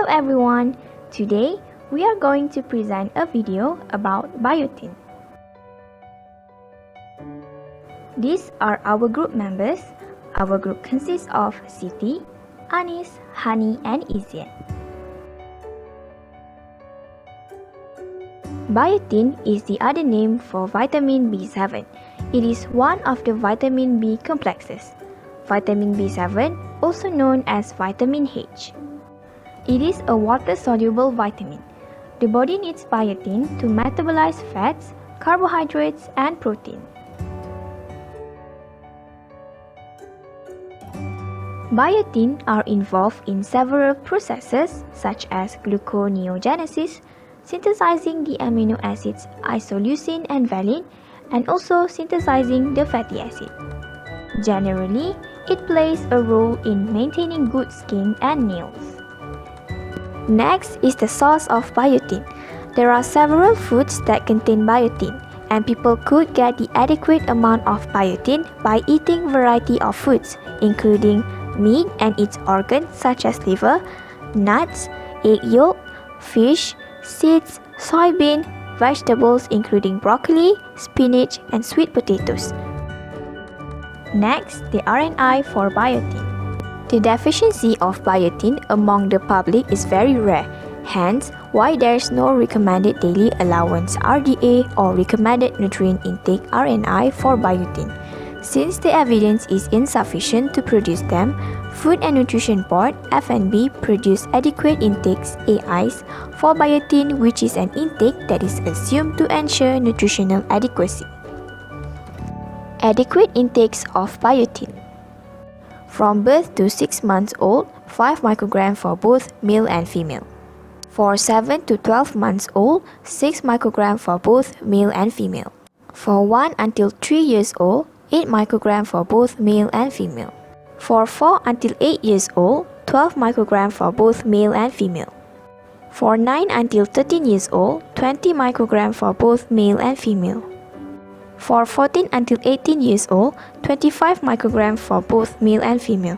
Hello everyone! Today we are going to present a video about biotin. These are our group members. Our group consists of Siti, Anis, Hani and Izian. Biotin is the other name for vitamin B7. It is one of the vitamin B complexes. Vitamin B7, also known as vitamin H. It is a water-soluble vitamin. The body needs biotin to metabolize fats, carbohydrates, and protein. Biotin are involved in several processes such as gluconeogenesis, synthesizing the amino acids isoleucine and valine, and also synthesizing the fatty acid. Generally, it plays a role in maintaining good skin and nails. Next is the source of biotin. There are several foods that contain biotin, and people could get the adequate amount of biotin by eating variety of foods, including meat and its organs such as liver, nuts, egg yolk, fish, seeds, soybean, vegetables including broccoli, spinach, and sweet potatoes. Next, the RNI for biotin. The deficiency of biotin among the public is very rare, hence why there is no recommended daily allowance RDA or recommended nutrient intake RNI for biotin. Since the evidence is insufficient to produce them, Food and Nutrition Board (FNB) produce adequate intakes AIs for biotin, which is an intake that is assumed to ensure nutritional adequacy. Adequate intakes of biotin. From birth to 6 months old, 5 microgram for both male and female. For 7 to 12 months old, 6 microgram for both male and female. For 1 until 3 years old, 8 microgram for both male and female. For 4 until 8 years old, 12 microgram for both male and female. For 9 until 13 years old, 20 microgram for both male and female. For 14 until 18 years old, 25 microgram for both male and female,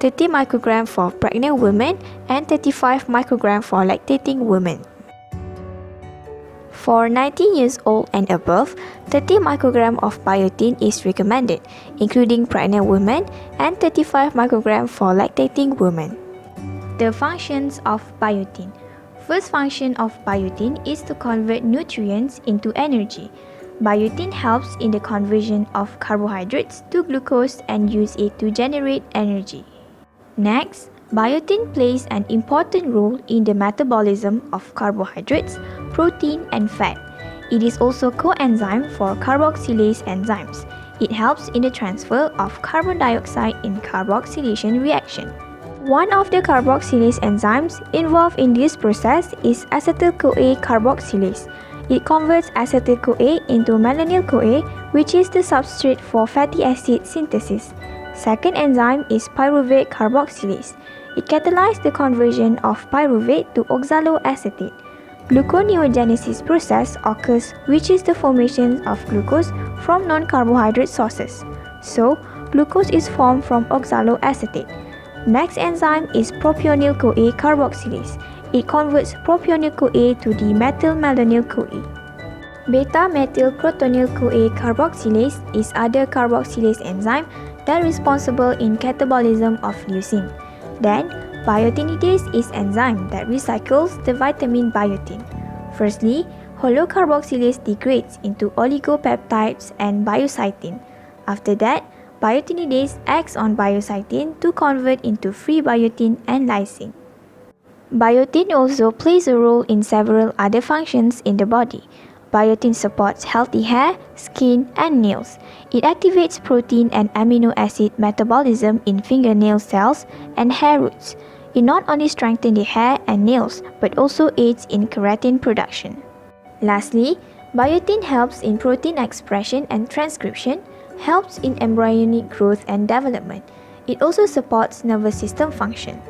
30 microgram for pregnant women, and 35 microgram for lactating women. For 19 years old and above, 30 microgram of biotin is recommended, including pregnant women, and 35 microgram for lactating women. The functions of biotin. First function of biotin is to convert nutrients into energy. Biotin helps in the conversion of carbohydrates to glucose and use it to generate energy. Next, biotin plays an important role in the metabolism of carbohydrates, protein, and fat. It is also coenzyme for carboxylase enzymes. It helps in the transfer of carbon dioxide in carboxylation reaction. One of the carboxylase enzymes involved in this process is acetyl-CoA carboxylase. It converts acetyl-CoA into malonyl-CoA, which is the substrate for fatty acid synthesis. Second enzyme is pyruvate carboxylase. It catalyzes the conversion of pyruvate to oxaloacetate. Gluconeogenesis process occurs, which is the formation of glucose from non-carbohydrate sources. So, glucose is formed from oxaloacetate. Next enzyme is propionyl-CoA carboxylase. It converts propionyl-CoA to the methyl-malonyl-CoA. Beta-methylcrotonyl-CoA carboxylase is other carboxylase enzyme that is responsible in catabolism of leucine. Then, biotinidase is enzyme that recycles the vitamin biotin. Firstly, holocarboxylase degrades into oligopeptides and biocytin. After that, biotinidase acts on biocytin to convert into free biotin and lysine. Biotin also plays a role in several other functions in the body. Biotin supports healthy hair, skin, and nails. It activates protein and amino acid metabolism in fingernail cells and hair roots. It not only strengthens the hair and nails, but also aids in keratin production. Lastly, biotin helps in protein expression and transcription, helps in embryonic growth and development. It also supports nervous system function.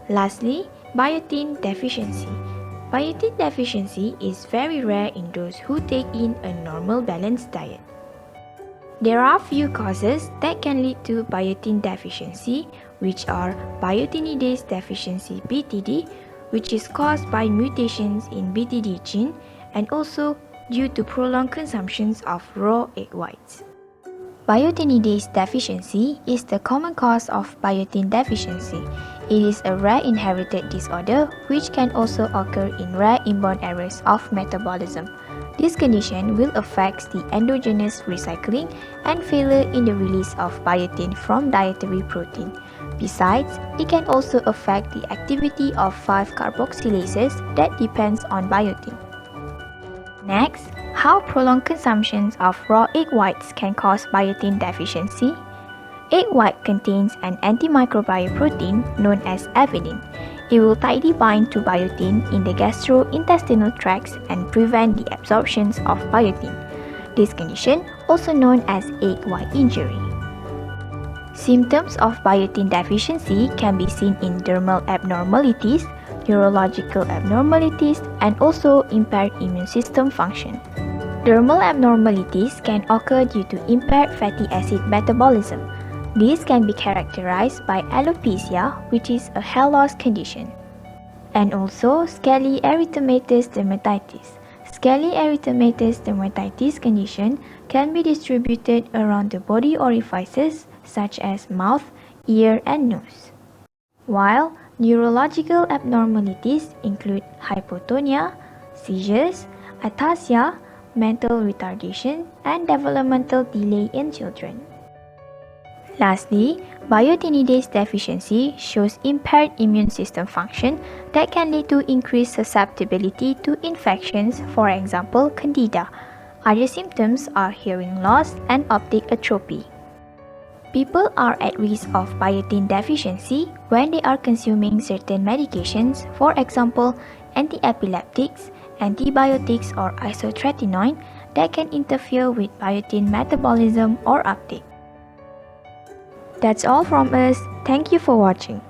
Lastly, biotin deficiency. Biotin deficiency is very rare in those who take in a normal balanced diet. There are few causes that can lead to biotin deficiency, which are biotinidase deficiency (BTD), which is caused by mutations in BTD gene and also due to prolonged consumptions of raw egg whites. Biotinidase deficiency is the common cause of biotin deficiency. It is a rare inherited disorder which can also occur in rare inborn errors of metabolism. This condition will affect the endogenous recycling and failure in the release of biotin from dietary protein. Besides, it can also affect the activity of 5-carboxylases that depends on biotin. Next, how prolonged consumption of raw egg whites can cause biotin deficiency. Egg white contains an antimicrobial protein known as avidin. It will tightly bind to biotin in the gastrointestinal tracts and prevent the absorption of biotin. This condition, also known as egg white injury. Symptoms of biotin deficiency can be seen in dermal abnormalities, neurological abnormalities, and also impaired immune system function. Dermal abnormalities can occur due to impaired fatty acid metabolism. This can be characterized by alopecia, which is a hair loss condition, and also scaly erythematous dermatitis. Scaly erythematous dermatitis condition can be distributed around the body orifices such as mouth, ear, and nose. While neurological abnormalities include hypotonia, seizures, ataxia, mental retardation, and developmental delay in children. Lastly, biotinidase deficiency shows impaired immune system function that can lead to increased susceptibility to infections, for example, candida. Other symptoms are hearing loss and optic atrophy. People are at risk of biotin deficiency when they are consuming certain medications, for example, antiepileptics, antibiotics, or isotretinoin that can interfere with biotin metabolism or uptake. That's all from us. Thank you for watching.